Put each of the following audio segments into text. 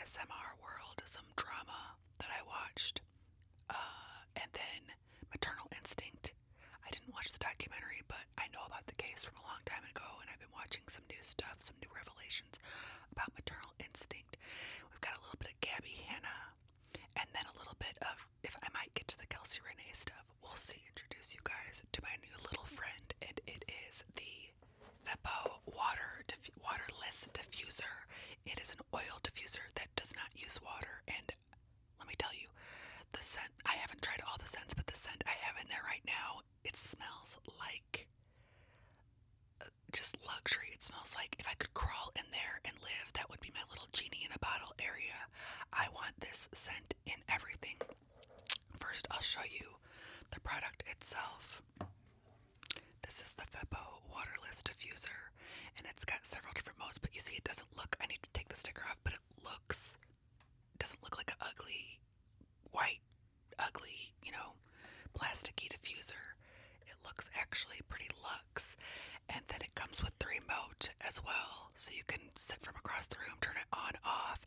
ASMR world, some drama that I watched. And then Maternal Instinct. I didn't watch the documentary, but I know about the case from a long time ago, and I've been watching some new stuff, some new revelations about Maternal Instinct. We've got a little bit of Gabbie Hanna, and then a little bit of, if I might get to the Kelsey Renee stuff, we'll see. Introduce you guys to my new little friend, and it is the Feppo Waterless diffuser. It is an oil diffuser that does not use water, and let me tell you, the scent, I haven't tried all the scents, but the scent I have in there right now, it smells like just luxury. It smells like if I could crawl in there and live, that would be my little genie in a bottle area. I want this scent in everything. First, I'll show you the product itself. This is the Feppo Waterless diffuser, and it's got several different modes, but you see it doesn't look, I need to take the sticker off, but it doesn't look like an ugly, white, ugly, plasticky diffuser. It looks actually pretty luxe. And then it comes with the remote as well, so you can sit from across the room, turn it on, off,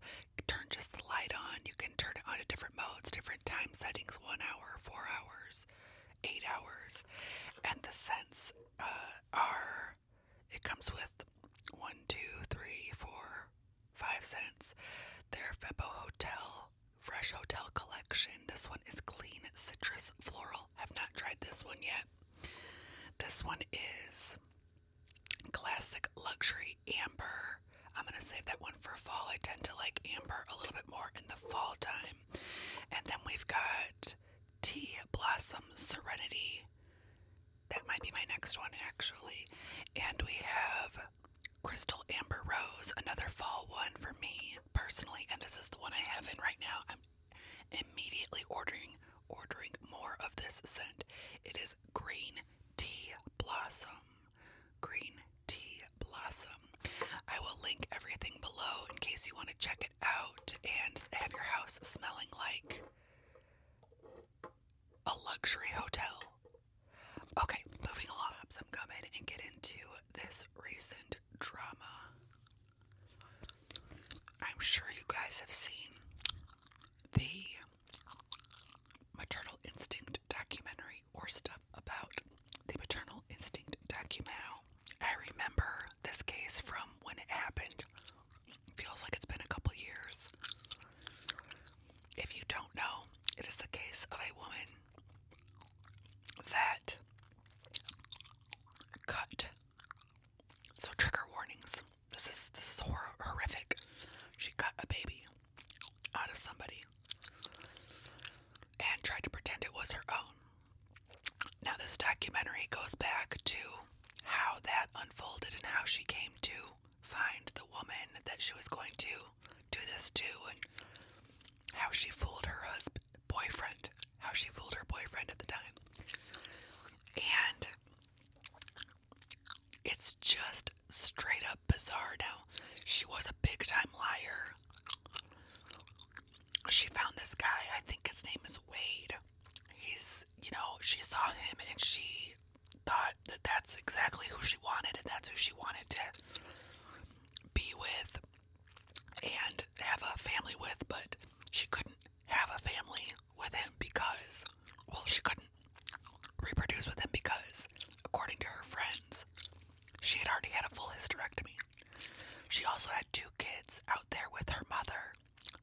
turn just the light on. You can turn it on to different modes, different time settings, 1 hour, 4 hours, 8 hours. And the scents it comes with 1, 2, 3, 4, 5 scents. Their Feppo Hotel Fresh Hotel Collection. This one is Clean Citrus Floral. Have not tried this one yet. This one is Classic Luxury Amber. I'm going to save that one for fall. I tend to like amber a little bit more in the fall time. And then we've got Tea Blossom Serenity. That might be my next one, actually. And we have Crystal Amber Rose, another fall one for me personally, and this is the one I have in right now. I'm immediately ordering more of this scent. It is Green Tea Blossom. Green Tea Blossom. I will link everything below in case you want to check it out and have your house smelling like a luxury hotel. Okay, moving along. So I'm coming and get into this recent drama. I'm sure you guys have seen the Maternal Instinct documentary or stuff about the Maternal Instinct documentary. I remember this case from when it happened. Feels like it's been a couple years. If you don't know, it is the case of a woman that cut. So trigger warnings. This is horrific. She cut a baby out of somebody and tried to pretend it was her own. Now this documentary goes back to how that unfolded and how she came to find the woman that she was going to do this to, and how she fooled her boyfriend, how she fooled her boyfriend at the time. And it's just straight up bizarre. Now, she was a big time liar. She found this guy, I think his name is Wade. She saw him and she thought that that's exactly who she wanted, and that's who she wanted to be with and have a family with, but she couldn't have a family with him because, she couldn't reproduce with him because, according to her friends, she had already had a full hysterectomy. She also had 2 kids out there with her mother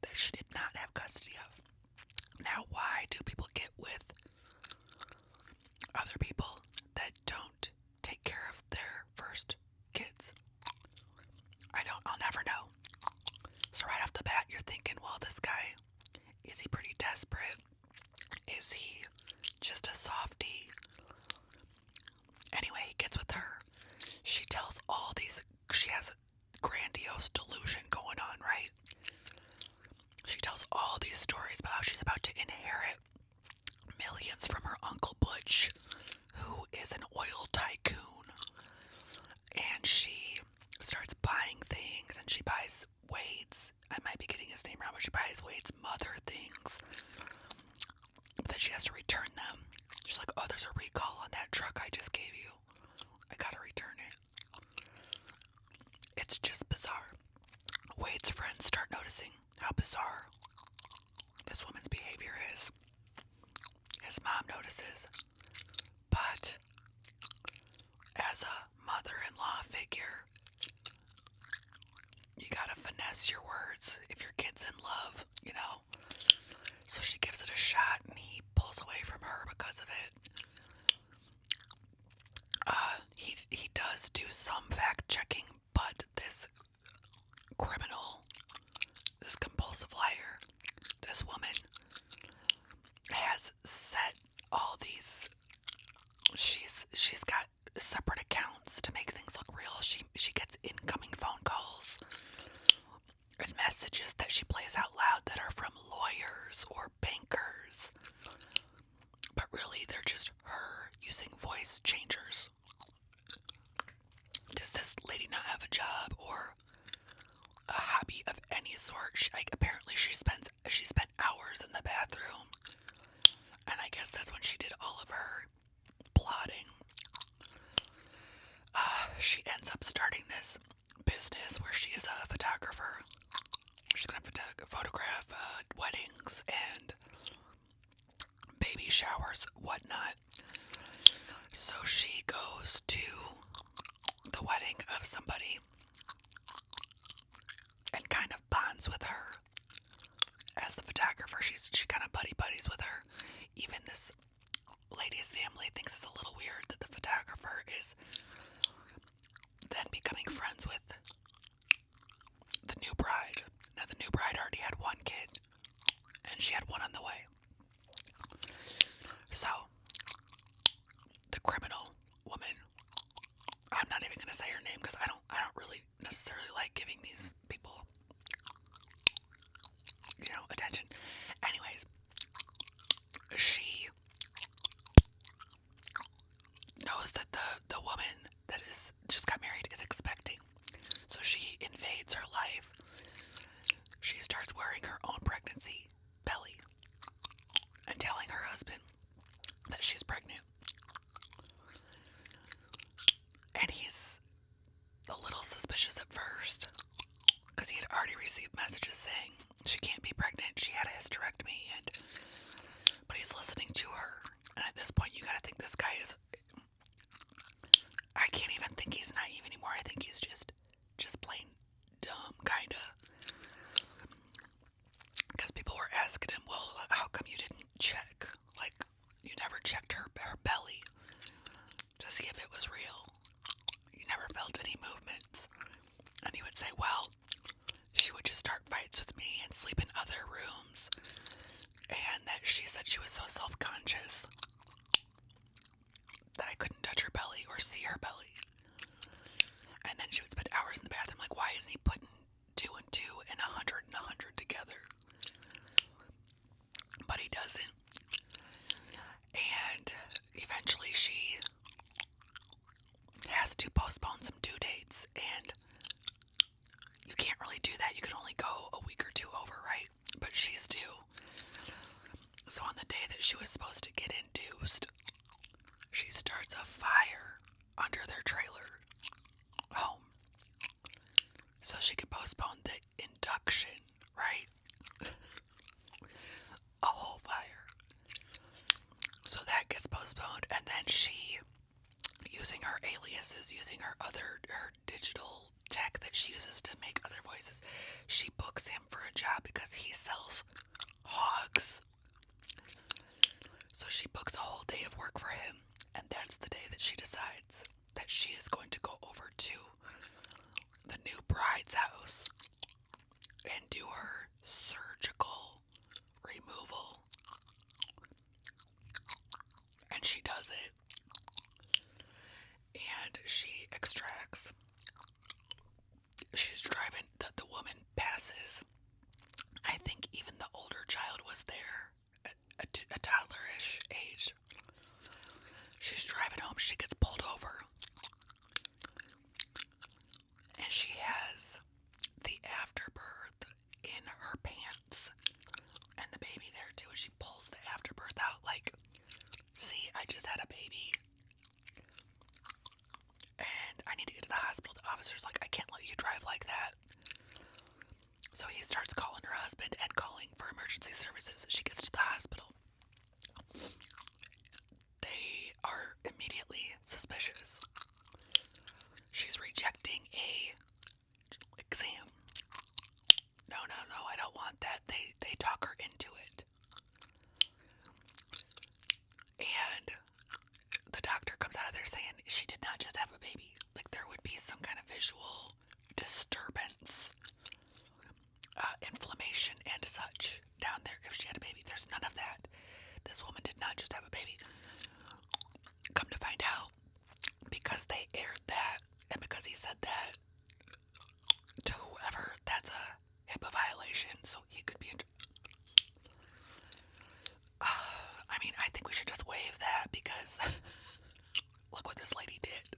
that she did not have custody of. Now, why do people get with other people that don't take care of their first kids? I'll never know. So right off the bat, you're thinking, well, this guy, is he pretty desperate? Is he just a softie? Anyway, he gets with her. She tells she has a grandiose delusion going on, right? She tells all these stories about how she's about to inherit millions from her Uncle Butch, who is an oil tycoon. And she starts buying things, and she buys Wade's, I might be getting his name wrong, but she buys Wade's mother things. But then she has to return them. She's like, oh, there's a recall on that truck I just gave you. I gotta return it. It's just bizarre. Wade's friends start noticing how bizarre this woman's behavior is. His mom notices, but as a mother-in-law figure, you gotta finesse your words if your kid's in love, you know? So she gives it a shot and he pulls away from her because of it. He does do some fact checking, but this criminal, this compulsive liar, this woman has set all these, she's got separate accounts to make things look real. She gets incoming phone calls and messages that she plays out loud that are from lawyers or bankers, but really they're just her using voice changers. Does this lady not have a job or a hobby of any sort? Apparently she spent hours in the bathroom, and I guess that's when she did all of her plotting. She ends up starting this business where she is a photographer. She's gonna photograph weddings and baby showers, whatnot. So she goes to the wedding of somebody and kind of bonds with her as the photographer. She kind of buddies with her. Even this lady's family thinks it's a little weird that the photographer is then becoming friends with the new bride. Now the new bride already had one kid, and she had one on the way. So the criminal woman, I'm not even gonna say her name because I don't really necessarily like giving these people, attention. Anyways, she knows that the woman that is just got married is expecting. So she invades her life. She starts wearing her own pregnancy belly and telling her husband that she's pregnant. And he's a little suspicious at first because he had already received messages saying she can't be pregnant, she had a hysterectomy, but he's listening to her. And at this point you gotta think this guy is, I can't even think he's naive anymore. I think he's just plain dumb, kinda. Because people were asking him, well, how come you didn't check? Like, you never checked her belly to see if it was real. You never felt any movements. And he would say, well, she would just start fights with me and sleep in other rooms. And that she said she was so self-conscious that I couldn't touch her belly or see her belly. And then she would spend hours in the bathroom like, why isn't he putting 2 and 2 and 100 and 100 together? But he doesn't. And eventually she has to postpone some due dates, and you can't really do that. You can only go a week or two over, right? But she's due. So on the day that she was supposed to get induced, she starts a fire under their trailer home so she could postpone the induction, right? A whole fire. So that gets postponed, and then she, using her aliases, using her digital tech that she uses to make other voices, she books him for a job because he sells hogs. So she books a whole day of work for him, and that's the day that she decides that she is going to go over to the new bride's house and do her surgical removal. And she does it. And she extracts. She's driving, the woman passes. I think even the older child was there, a toddlerish age. She's driving home, she gets pulled over. And she has the afterbirth in her pants. And the baby there too, and she pulls the afterbirth out like, see, I just had a baby. And I need to get to the hospital. The officer's like, I can't let you drive like that. So he starts calling her husband disturbance, inflammation, and such down there if she had a baby. There's none of that. This woman did not just have a baby. Come to find out, because they aired that, and because he said that to whoever, that's a HIPAA violation, so he could be I mean, I think we should just waive that, because look what this lady did.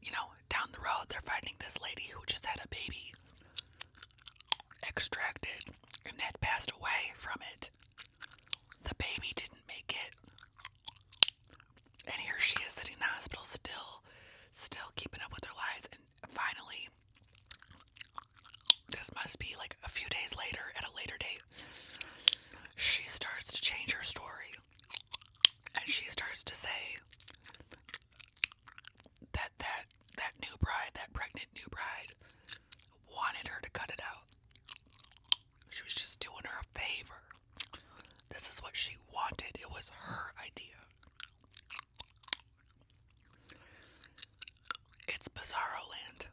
You know, down the road, they're finding this lady who just had a baby extracted and had passed away from it. The baby didn't make it. And here she is sitting in the hospital still keeping up with her lives. And finally, this must be like a few days later, at a later date, she starts to change her story. And she starts to say that new bride, that pregnant new bride, wanted her to cut it out. She was just doing her a favor. This is what she wanted. It was her idea. It's bizarro land.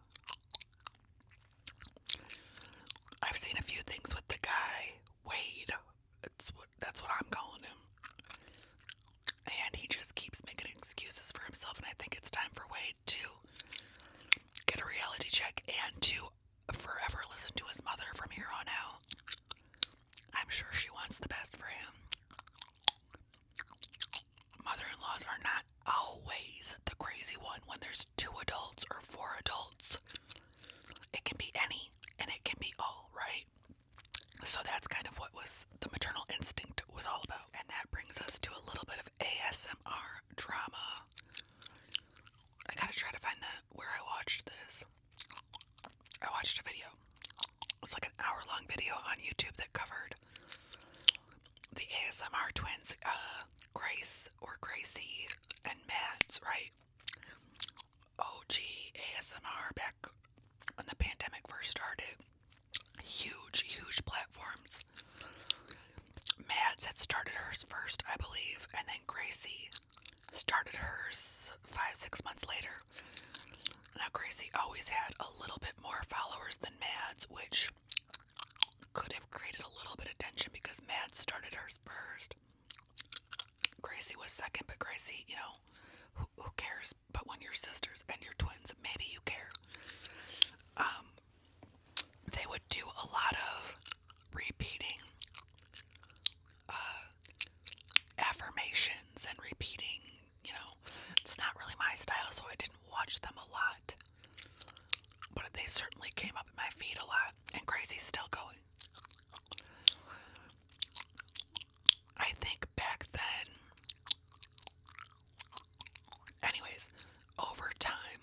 I've seen a few things with the guy, Wade. That's what I'm calling him. And he just keeps making excuses for himself, and I think it's time for Wade to get a reality check and to forever listen to his mother from here on out. I'm sure she wants the best for him. Mother-in-laws are not always the crazy one when there's 2 adults or 4 adults. It can be any, and it can be all, right? So that's kind of what was the Maternal Instinct was all about. And that brings us to a little bit of ASMR drama. I gotta try to find where I watched this. I watched a video. It was like an hour-long video on YouTube that covered the ASMR twins, Grace or Gracie and Mads, right? OG ASMR back when the pandemic first started. Huge platforms. Mads had started hers first, I believe, and then Gracie started hers 5-6 months later. Now, Gracie always had a little bit more followers than Mads, which could have created a little bit of tension because Mads started hers first. Gracie was second, but Gracie, you know, who cares? But when you're sisters and you're twins, maybe you care. They would do a lot of repeating affirmations and repeating, you know, it's not really my style, so I didn't watch them a lot. But they certainly came up in my feed a lot, and Gracie's still going. I think back then, anyways, over time,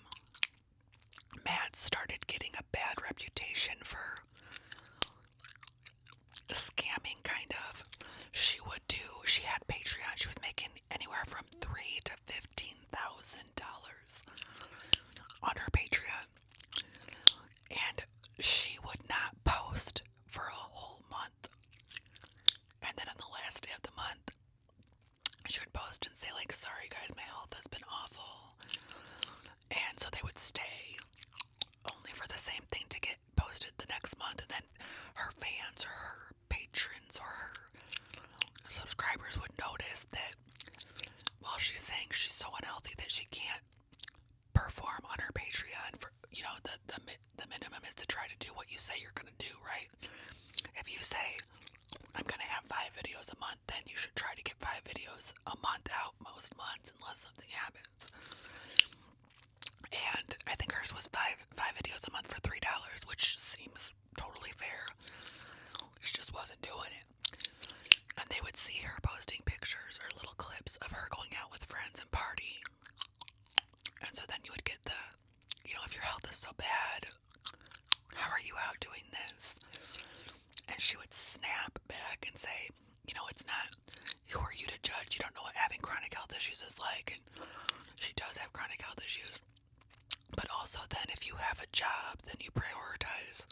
Mads started getting a bad reputation for scamming, kind of. She had Patreon. She was making anywhere from $3,000 to $15,000 on her Patreon. And she would not post for a whole month. And then on the last day of the month, she would post and say, like, sorry guys, my health has been awful. And so they would stay only for the same thing to get posted the next month. And then her fans or her patrons or her subscribers would notice that while she's saying she's so unhealthy that she can't perform on her Patreon, for, you know, the minimum is to try to do what you say you're gonna do, right? If you say I'm gonna have 5 videos a month, then you should try to get 5 videos a month out most months unless something happens. And I think hers was five videos a month for $3, which seems totally fair. She just wasn't doing it. And they would see her posting pictures or little clips of her going out with friends and partying. And so then you would get you know, if your health is so bad, how are you out doing this? And she would snap back and say, you know, it's not, who are you to judge? You don't know what having chronic health issues is like. And she does have chronic health issues. But also then if you have a job, then you prioritize.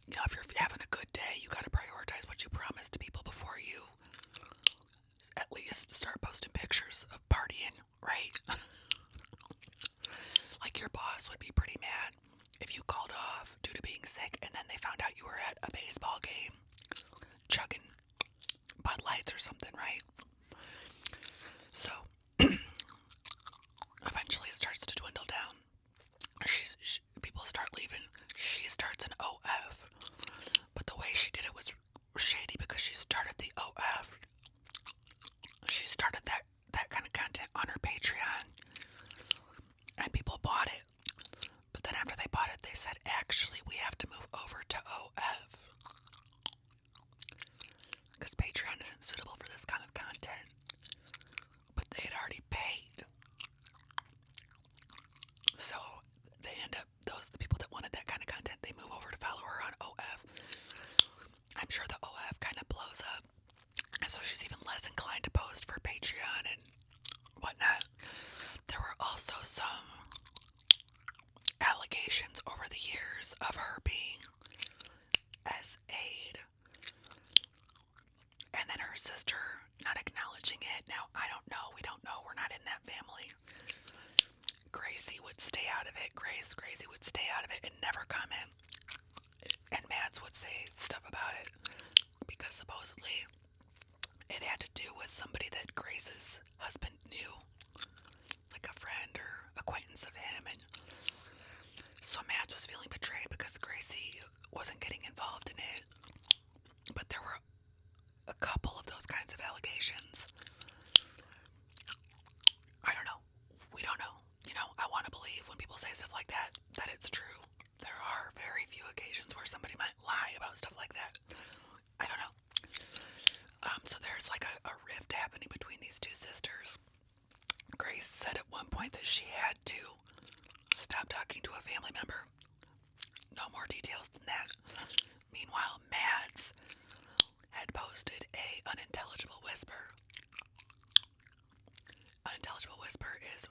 You know, if you're having a good day, you gotta prioritize what you promised to people before you at least start posting pictures of partying, right? Like, your boss would be pretty mad if you called off due to being sick and then they found out you were at a baseball game chugging Bud Lights or something, right? So, eventually it starts to dwindle down. People start leaving. She starts an OF. But the way she did it was shady because she started the OF. She started that kind of content on her Patreon. And people bought it. But then after they bought it, they said, actually, we have to move over to OF. Because Patreon isn't suitable for this kind of content. But they had already paid. So they end up, the people that wanted that kind of content, they move over to follow her on OF. I'm sure the OF kind of blows up. And so she's even less inclined to post for Patreon and whatnot. There were also some allegations over the years of her being SA'd. And then her sister not acknowledging it. Now, I don't know. We don't know. We're not in that family. Gracie would stay out of it. Gracie would stay out of it and never comment. And Mads would say stuff about it because supposedly it had to do with somebody that Grace's husband knew, like a friend or acquaintance of him. And so Mads was feeling betrayed because Gracie wasn't getting involved in it. But there were a couple of those kinds of allegations. I don't know. We don't know. You know, I want to believe when people say stuff like that it's true. There are very few occasions where somebody might lie about stuff like that. I don't know. So there's like a rift happening between these two sisters. Grace said at one point that she had to stop talking to a family member. No more details than that. Meanwhile, Mads had posted a unintelligible whisper. Unintelligible whisper is,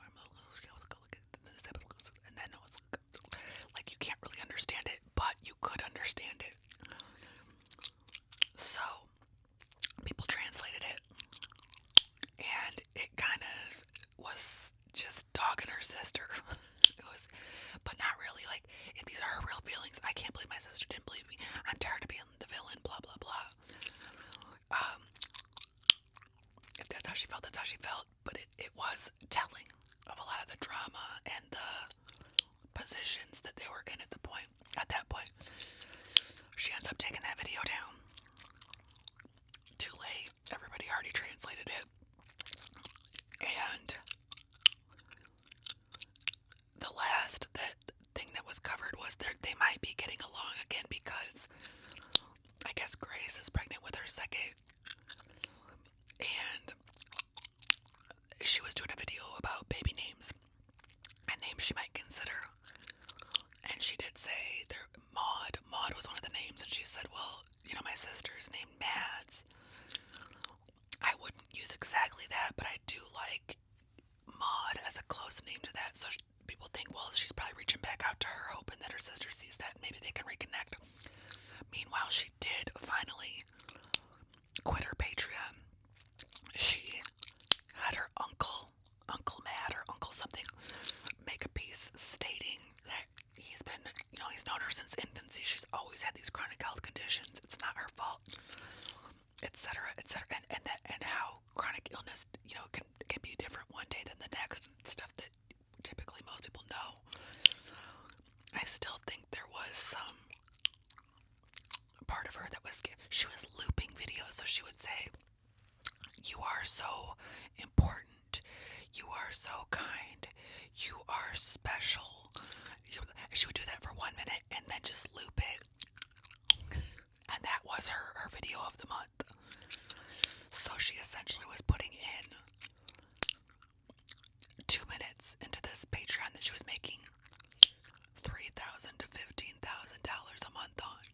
and then it's like you can't really understand it, but you could understand it. So people translated it, and it kind of was just dogging her sister. It was, but not really. Like, if these are her real feelings, I can't believe my sister didn't believe me. I'm tired of being the villain. Blah blah blah. If that's how she felt, that's how she felt. But it was telling of a lot of the drama and the positions that they were in at that point. She ends up taking that video down. Too late. Everybody already translated it. And the last thing that was covered was they might be getting along again because I guess Grace is pregnant with her second. And she was doing a video about baby names and names she might consider. And she did say Maud was one of the names, and she said, well, you know, my sister's named Mads. I wouldn't use exactly that, but I do like Maud as a close name to that. So people think, well, she's probably reaching back out to her, hoping that her sister sees that and maybe they can reconnect. Meanwhile, she did finally quit her Patreon. She had her Uncle Matt or Uncle something, make a piece stating that he's been, you know, he's known her since infancy. She's always had these chronic health conditions. It's not her fault, etc., etc., and how chronic illness, you know, can be different one day than the next, and stuff that typically most people know. I still think there was some part of her that was, she was looping videos, so she would say, you are so important, you are so kind, you are special. She would do that for 1 minute and then just loop it. And that was her video of the month. So she essentially was putting in 2 minutes into this Patreon that she was making $3,000 to $15,000 a month on.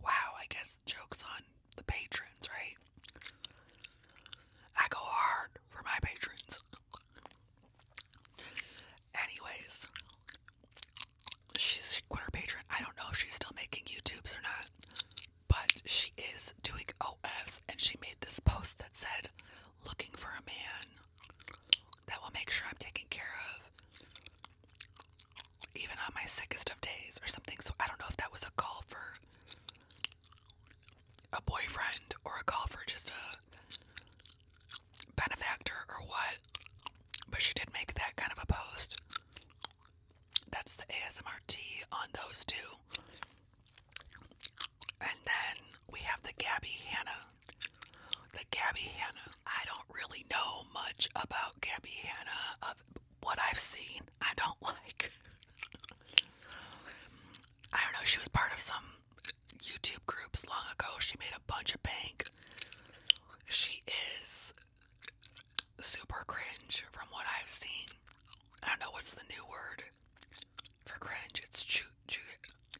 Wow, I guess joke's on the patrons, right? I go hard for my patrons. Anyways, she quit her Patreon. I don't know if she's still making YouTubes or not, but she is doing OFs, and she made this post that said, looking for a man that will make sickest of days or something. So I don't know if that was a call for a boyfriend or a call for just a benefactor or what. But she did make that kind of a post. That's the ASMRT on those two. And then we have the Gabby Hanna. The Gabby Hanna. I don't really know much about Gabby Hanna. Of what I've seen, I don't like. I don't know, she was part of some YouTube groups long ago. She made a bunch of bank. She is super cringe from what I've seen. I don't know what's the new word for cringe. It's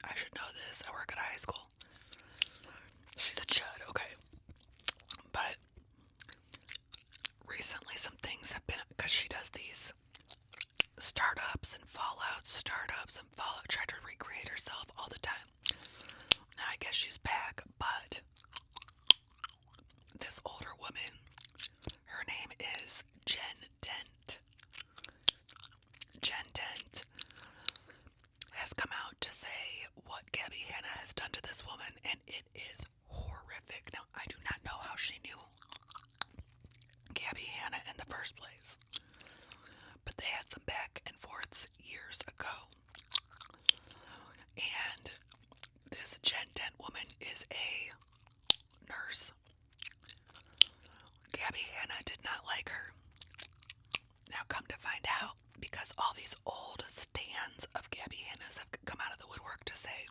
I should know this. I work at a high school. She's a chud, okay. But recently some things have been, because she does these startups and fallouts, tried to recreate herself all the time. Now I guess she's back, but this older woman, her name is Jen Dent. Jen Dent has come out to say what Gabby Hanna has done to this woman, and it is horrific. Now, I do not know how she knew Gabby Hanna in the first place, but they had some back and forths years ago. And this Jen Dent woman is a nurse. Gabby Hanna did not like her. Now come to find out, because all these old stands of Gabby Hanna's have come out of the woodwork to say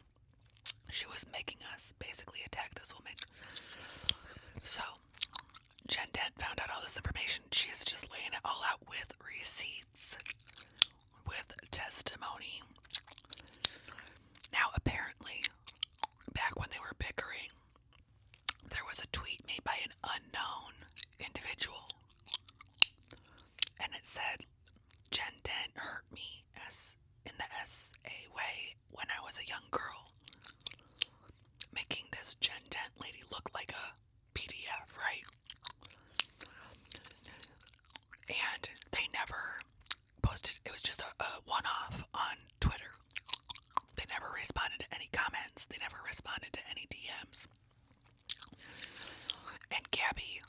she was making us basically attack this woman. So Jen Dent found out all this information. She's just laying it all out with receipts, with testimony. Now apparently, back when they were bickering, there was a tweet made by an unknown individual, and it said, Jen Dent hurt me as in the SA way when I was a young girl, making this Jen Dent lady look like a PDF, right? And they never posted, it was just a one-off on Twitter. They never responded to any comments. They never responded to any DMs. And Gabby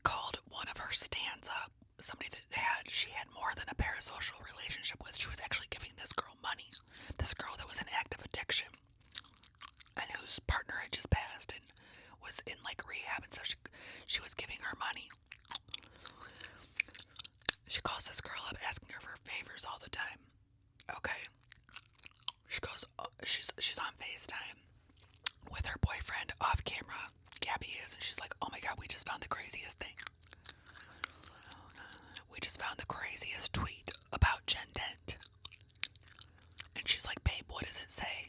called one of her stands up, somebody that she had more than a parasocial relationship with. She was actually giving this girl money. This girl that was in active addiction and whose partner had just passed and was in like rehab and stuff. She was giving her money. She calls this girl up asking her for favors all the time. Okay. She goes, she's on FaceTime with her boyfriend off camera. Gabby is, and she's like, oh my god, we just found the craziest thing. We just found the craziest tweet about Jen Dent. And she's like, babe, what does it say?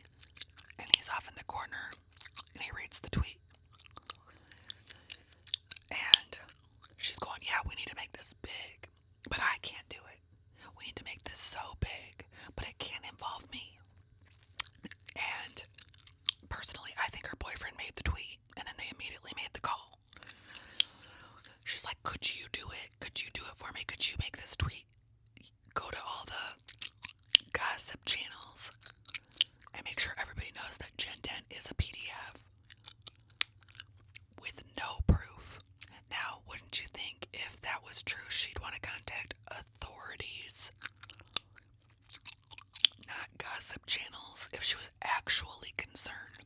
And he's off in the corner, and he reads the tweet. And she's going, yeah, we need to make this big, but I can't do it. We need to make this so big, but it can't involve me. And personally, I think her boyfriend made the tweet, and then they immediately made the call. She's like, could you do it? Could you do it for me? Could you make this tweet go to all the gossip channels and make sure everybody knows that Jen Dent is a PDF with no proof? Now, wouldn't you think if that was true, she'd want to contact authorities, not gossip channels, if she was actually concerned?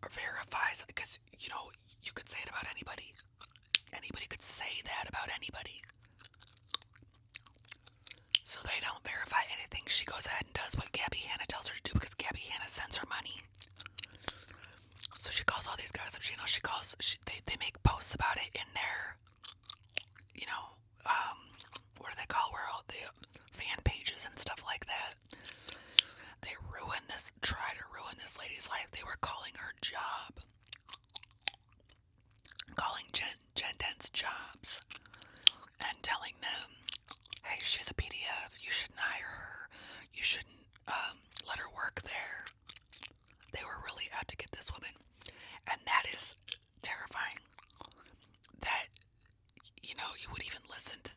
Or verifies, because, you know, you could say it about anybody. Anybody could say that about anybody. So they don't verify anything. She goes ahead and does what Gabby Hanna tells her to do, because Gabby Hanna sends her money. So she calls all these gossip channels. They make posts about it in their, you know, what do they call, where all the fan pages and stuff like that. They try to ruin this lady's life. They were calling her job. Calling Jen Dent's jobs. And telling them, hey, she's a PDF. You shouldn't hire her. You shouldn't let her work there. They were really out to get this woman. And that is terrifying. That, you know, you would even listen to,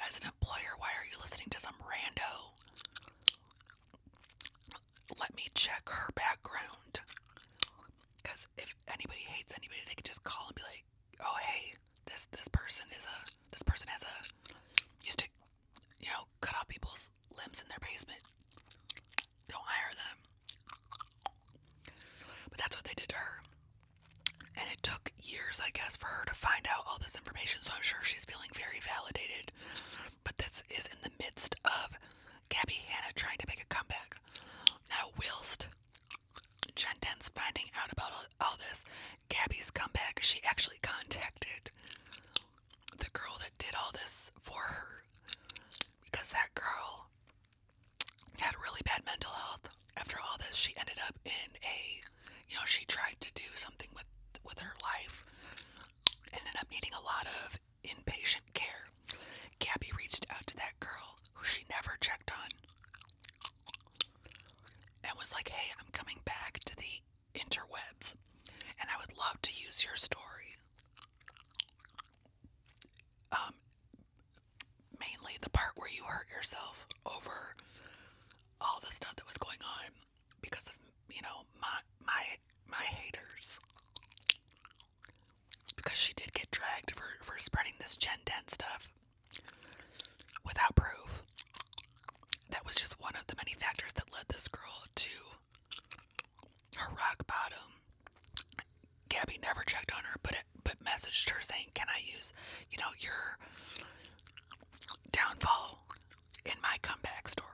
as an employer, why are you listening to some window. Let me check her background. Because if anybody hates anybody, they can just call and be like, oh hey, this person has a used to, cut off people's limbs in their basement. Don't hire them. But that's what they did to her. And it took years, I guess, for her to find out all this information, so I'm sure she's feeling very validated. But this is in the midst of Gabby Hanna trying to make a comeback. Now, whilst Jen Den's finding out about all this, Gabby's comeback, she actually contacted the girl that did all this for her. Because that girl had really bad mental health. After all this, she ended up in she tried to do something with her life. Ended up needing a lot of inpatient care. Gabby reached out to that girl who she never checked on. And was like, hey, I'm coming back to the interwebs. And I would love to use your story. Mainly the part where you hurt yourself over all the stuff that was going on because of, my haters. Because she did get dragged for spreading this Jen Den stuff without proof. That was just one of the many factors that led this girl to her rock bottom. Gabby never checked on her, but messaged her saying, can I use, your downfall in my comeback story?